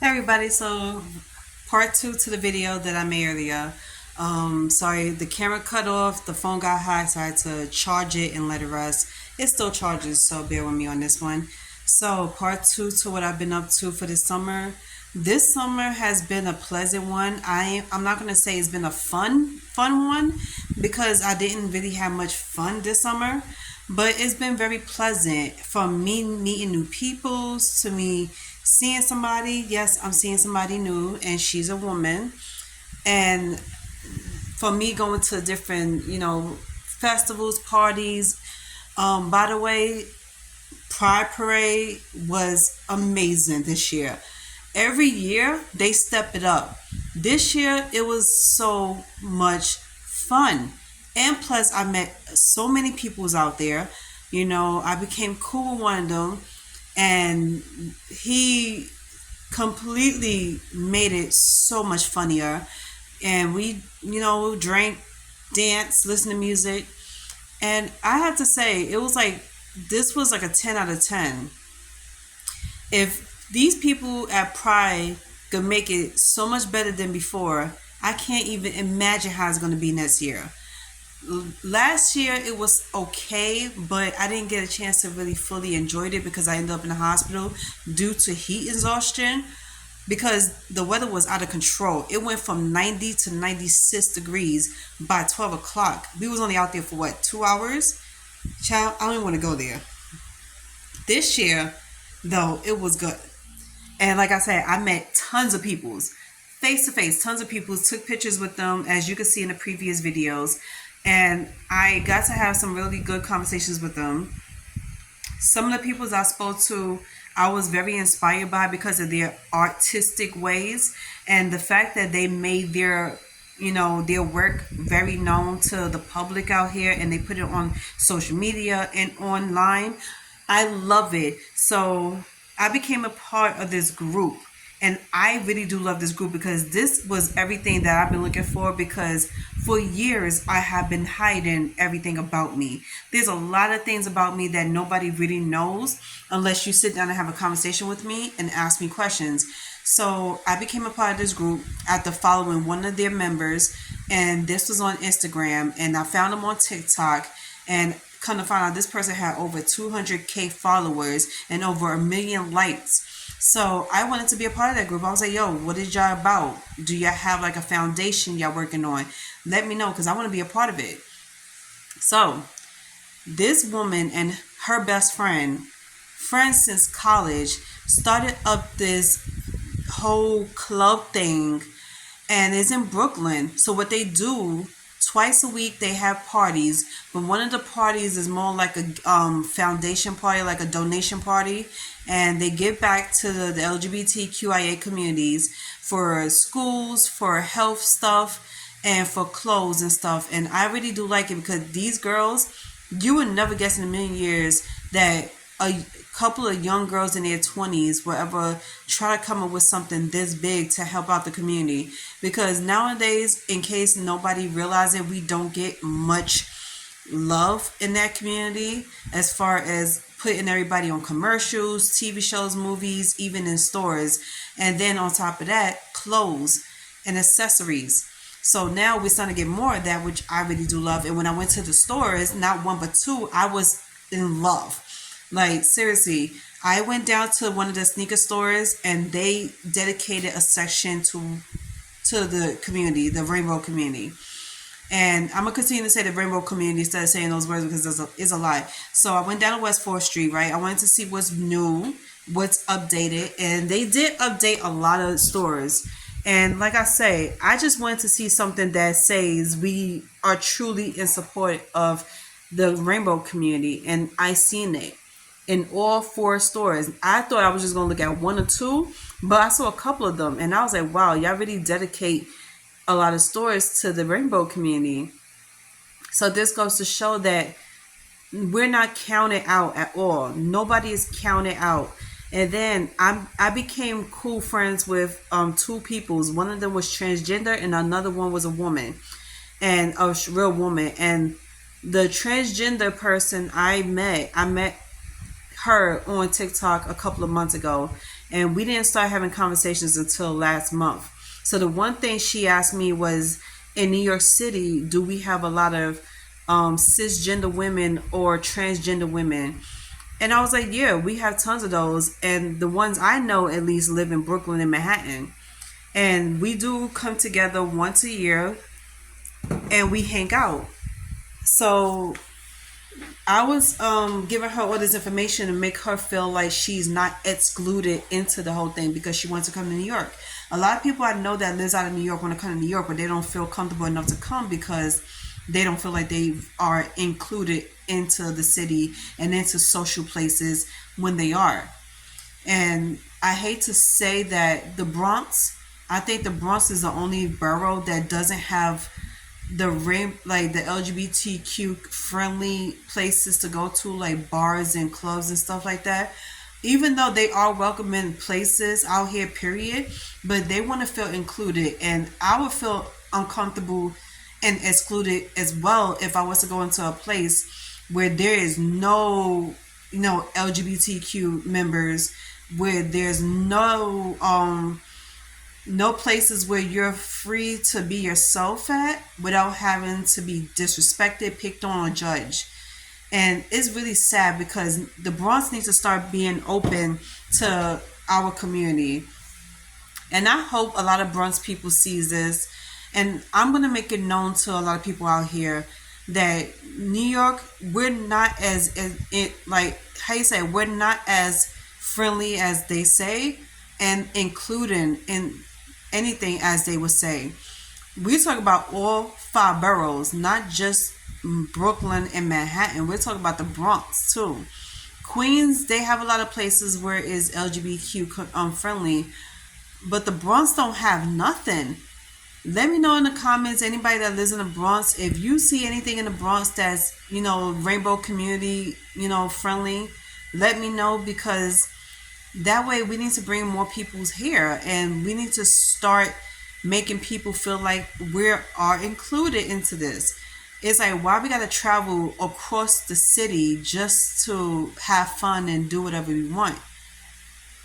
Everybody, so part two to the video that I made earlier. Sorry, the camera cut off, the phone got hot, so I had to charge it and let it rest. It still charges, so bear with me on this one. So part two to what I've been up to for this summer. This summer has been a pleasant one. I'm not gonna say it's been a fun one because I didn't really have much fun this summer, but it's been very pleasant from me meeting new people to me seeing somebody. Yes, I'm seeing somebody new, and she's a woman. And for me going to different, festivals, parties. By the way, Pride Parade was amazing this year. Every year they step it up. This year it was so much fun. And plus I met so many peoples out there. I became cool with one of them, and he completely made it so much funnier. And we, drank, danced, listened to music. And I have to say, it was like, this was like a 10 out of 10. If these people at Pride could make it so much better than before, I can't even imagine how it's going to be next year. Last year it was okay, but I didn't get a chance to really fully enjoy it because I ended up in the hospital due to heat exhaustion because the weather was out of control. It went from 90 to 96 degrees by 12 o'clock. We was only out there for what, 2 hours? Child, I don't even want to go there. This year, though, it was good. And like I said, I met tons of peoples, face to face, tons of people, took pictures with them, as you can see in the previous videos. And I got to have some really good conversations with them. Some of the people I spoke to, I was very inspired by because of their artistic ways and the fact that they made their work very known to the public out here, and they put it on social media and online. I love it. So I became a part of this group, and I really do love this group because this was everything that I've been looking for, because for years I have been hiding everything about me. There's a lot of things about me that nobody really knows unless you sit down and have a conversation with me and ask me questions. So I became a part of this group after following one of their members, and this was on Instagram, and I found them on TikTok, and come to find out this person had over 200K followers and over 1 million likes. So I wanted to be a part of that group. I was like, yo, what is y'all about? Do y'all have like a foundation y'all working on? Let me know, because I want to be a part of it. So this woman and her best friend, friends since college, started up this whole club thing, and it's in Brooklyn. So what they do, twice a week they have parties, but one of the parties is more like a foundation party, like a donation party, and they give back to the LGBTQIA communities for schools, for health stuff, and for clothes and stuff. And I really do like it because these girls, you would never guess in a million years that a couple of young girls in their 20s will ever try to come up with something this big to help out the community. Because nowadays, in case nobody realizes it, we don't get much love in that community as far as putting everybody on commercials, TV shows, movies, even in stores. And then on top of that, clothes and accessories. So now we're starting to get more of that, which I really do love. And when I went to the stores, not one but two, I was in love. Like, seriously, I went down to one of the sneaker stores, and they dedicated a section to the community, the rainbow community. And I'm gonna continue to say the rainbow community instead of saying those words because it's a lie. So I went down to West 4th Street, right? I wanted to see what's new, what's updated, and they did update a lot of stores. And like I say, I just wanted to see something that says we are truly in support of the rainbow community, and I seen it in all four stores. I thought I was just gonna look at one or two, but I saw a couple of them, and I was like, wow, y'all really dedicate a lot of stores to the rainbow community. So this goes to show that we're not counted out at all. Nobody is counted out. And then I became cool friends with two peoples. One of them was transgender, and another one was a woman, and a real woman. And the transgender person I met her on TikTok a couple of months ago, and we didn't start having conversations until last month. So the one thing she asked me was, in New York City, do we have a lot of cisgender women or transgender women? And I was like, yeah, we have tons of those. And the ones I know at least live in Brooklyn and Manhattan. And we do come together once a year and we hang out. So I was giving her all this information to make her feel like she's not excluded into the whole thing because she wants to come to New York. A lot of people I know that lives out of New York want to come to New York, but they don't feel comfortable enough to come because they don't feel like they are included into the city and into social places when they are. And I hate to say that the Bronx, I think the Bronx is the only borough that doesn't have the like the LGBTQ friendly places to go to, like bars and clubs and stuff like that. Even though they are welcoming places out here, period, but they want to feel included, and I would feel uncomfortable and excluded as well if I was to go into a place where there is no, LGBTQ members, where there's no places where you're free to be yourself at without having to be disrespected, picked on, or judged. And it's really sad because the Bronx needs to start being open to our community. And I hope a lot of Bronx people sees this. And I'm going to make it known to a lot of people out here that New York, we're not as it like how you say, we're not as friendly as they say and including in anything as they would say. We talk about all five boroughs, not just Brooklyn and Manhattan. We're talking about the Bronx too. Queens, they have a lot of places where it is LGBTQ friendly, but the Bronx don't have nothing. Let me know in the comments, anybody that lives in the Bronx, if you see anything in the Bronx that's, rainbow community, friendly, let me know, because that way we need to bring more people's here and we need to start making people feel like we are included into this. It's like, why we gotta travel across the city just to have fun and do whatever we want?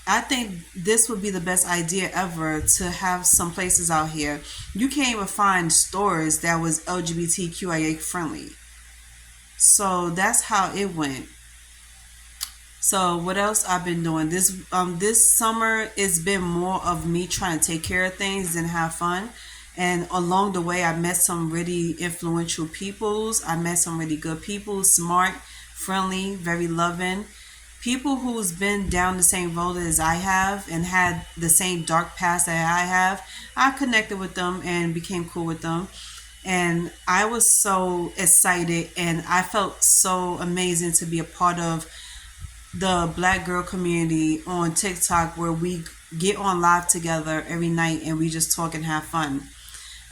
I think this would be the best idea ever, to have some places out here. You can't even find stores that was LGBTQIA friendly. So that's how it went. So what else I've been doing this summer? It's been more of me trying to take care of things and have fun. And along the way, I met some really influential peoples. I met some really good people, smart, friendly, very loving. People who's been down the same road as I have and had the same dark past that I have. I connected with them and became cool with them. And I was so excited and I felt so amazing to be a part of the Black girl community on TikTok, where we get on live together every night and we just talk and have fun.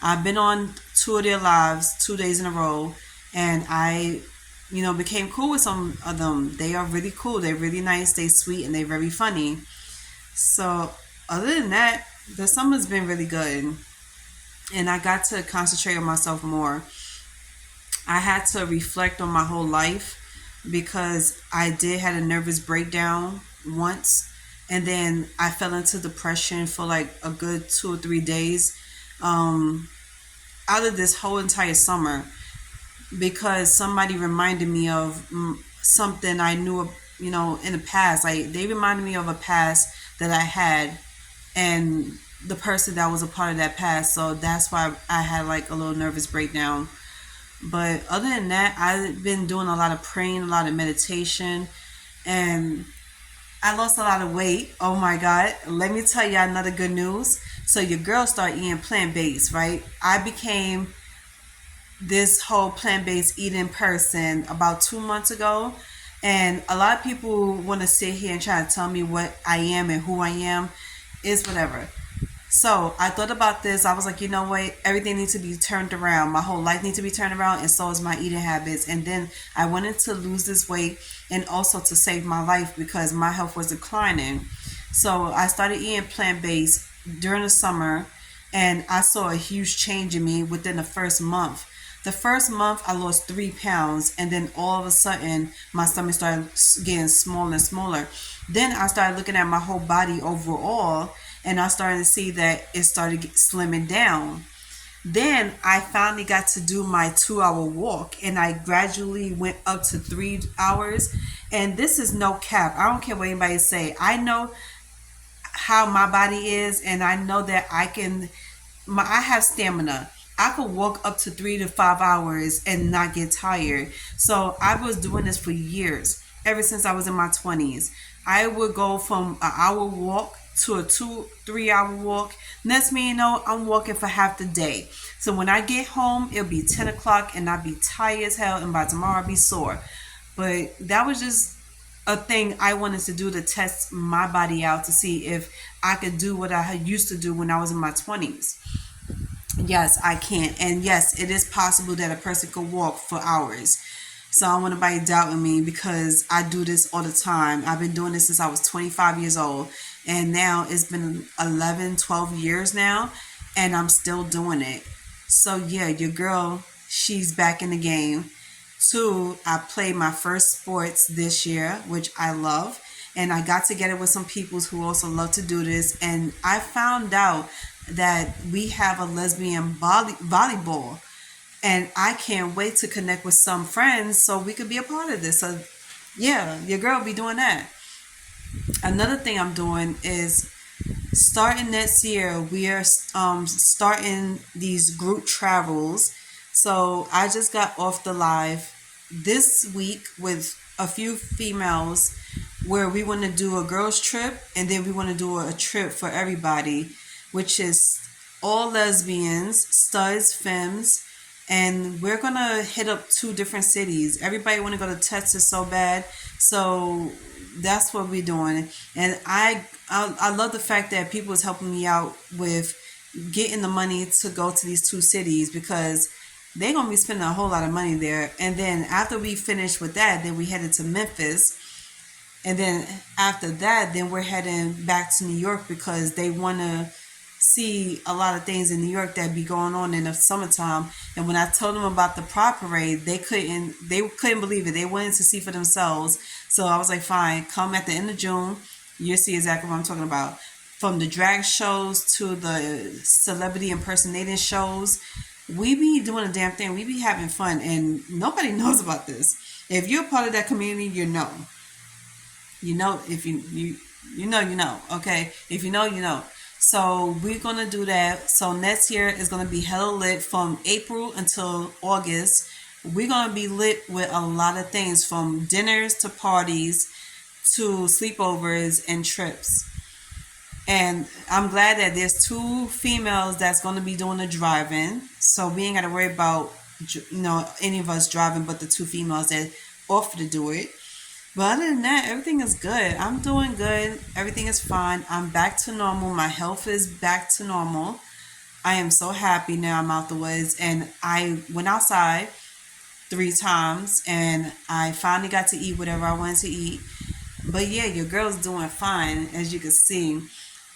I've been on two of their lives 2 days in a row, and I became cool with some of them. They are really cool. They're really nice. They sweet and they're very funny. So other than that, the summer's been really good, and I got to concentrate on myself more. I had to reflect on my whole life because I did had a nervous breakdown once, and then I fell into depression for like a good 2 or 3 days out of this whole entire summer, because somebody reminded me of something I knew, in the past. Like, they reminded me of a past that I had and the person that was a part of that past. So that's why I had like a little nervous breakdown. But other than that, I've been doing a lot of praying, a lot of meditation, and I lost a lot of weight. Oh my God. Let me tell you another good news. So your girl started eating plant-based, right? I became this whole plant-based eating person about 2 months ago. And a lot of people want to sit here and try to tell me what I am and who I am. Is whatever. So I thought about this. I was like, you know what? Everything needs to be turned around. My whole life needs to be turned around, and so is my eating habits. And then I wanted to lose this weight and also to save my life because my health was declining. So I started eating plant-based during the summer, and I saw a huge change in me within the first month. The first month, I lost 3 pounds, and then all of a sudden, my stomach started getting smaller and smaller. Then I started looking at my whole body overall, and I started to see that it started slimming down. Then I finally got to do my 2 hour walk, and I gradually went up to 3 hours. And this is no cap. I don't care what anybody say. I know how my body is, and I know that I have stamina. I could walk up to 3 to 5 hours and not get tired. So I was doing this for years, ever since I was in my 20s. I would go from an hour walk to a 3 hour walk. Next thing you know, I'm walking for half the day. So when I get home, it'll be 10 o'clock and I'll be tired as hell, and by tomorrow I'll be sore. But that was just a thing I wanted to do to test my body out to see if I could do what I had used to do when I was in my 20s. Yes, I can. And yes, it is possible that a person could walk for hours. So I don't want nobody doubting me because I do this all the time. I've been doing this since I was 25 years old. And now it's been 11, 12 years now. And I'm still doing it. So yeah, your girl, she's back in the game. Two, I played my first sports this year, which I love. And I got together with some people who also love to do this. And I found out that we have a lesbian volleyball. And I can't wait to connect with some friends so we could be a part of this. So, yeah, your girl be doing that. Another thing I'm doing is starting next year, we are starting these group travels. So I just got off the live this week with a few females where we want to do a girls trip, and then we want to do a trip for everybody, which is all lesbians, studs, femmes, and we're gonna hit up 2 different cities. Everybody want to go to Texas so bad, so that's what we're doing. And I love the fact that people is helping me out with getting the money to go to these 2 cities because they're gonna be spending a whole lot of money there. And then after we finish with that, then we headed to Memphis. And then after that, then we're heading back to New York because they want to see a lot of things in New York that be going on in the summertime. And when I told them about the Pride Parade, they couldn't believe it. They wanted to see for themselves. So I was like, fine, come at the end of June. You'll see exactly what I'm talking about. From the drag shows to the celebrity impersonating shows, we be doing a damn thing. We be having fun, and nobody knows about this. If you're a part of that community, you know. You know, if you know, you know. Okay, if you know, you know. So we're gonna do that. So next year is gonna be hella lit from April until August. We're gonna be lit with a lot of things from dinners to parties to sleepovers and trips. And I'm glad that there's 2 females that's gonna be doing the driving. So we ain't gotta worry about any of us driving, but the 2 females that offer to do it. But other than that, everything is good. I'm doing good. Everything is fine. I'm back to normal. My health is back to normal. I am so happy now I'm out the woods. And I went outside 3 times and I finally got to eat whatever I wanted to eat. But yeah, your girl's doing fine, as you can see.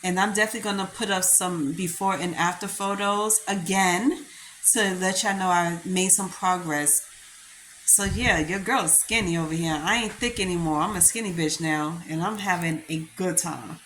And I'm definitely going to put up some before and after photos again to let y'all know I made some progress. So yeah, your girl's skinny over here. I ain't thick anymore. I'm a skinny bitch now, and I'm having a good time.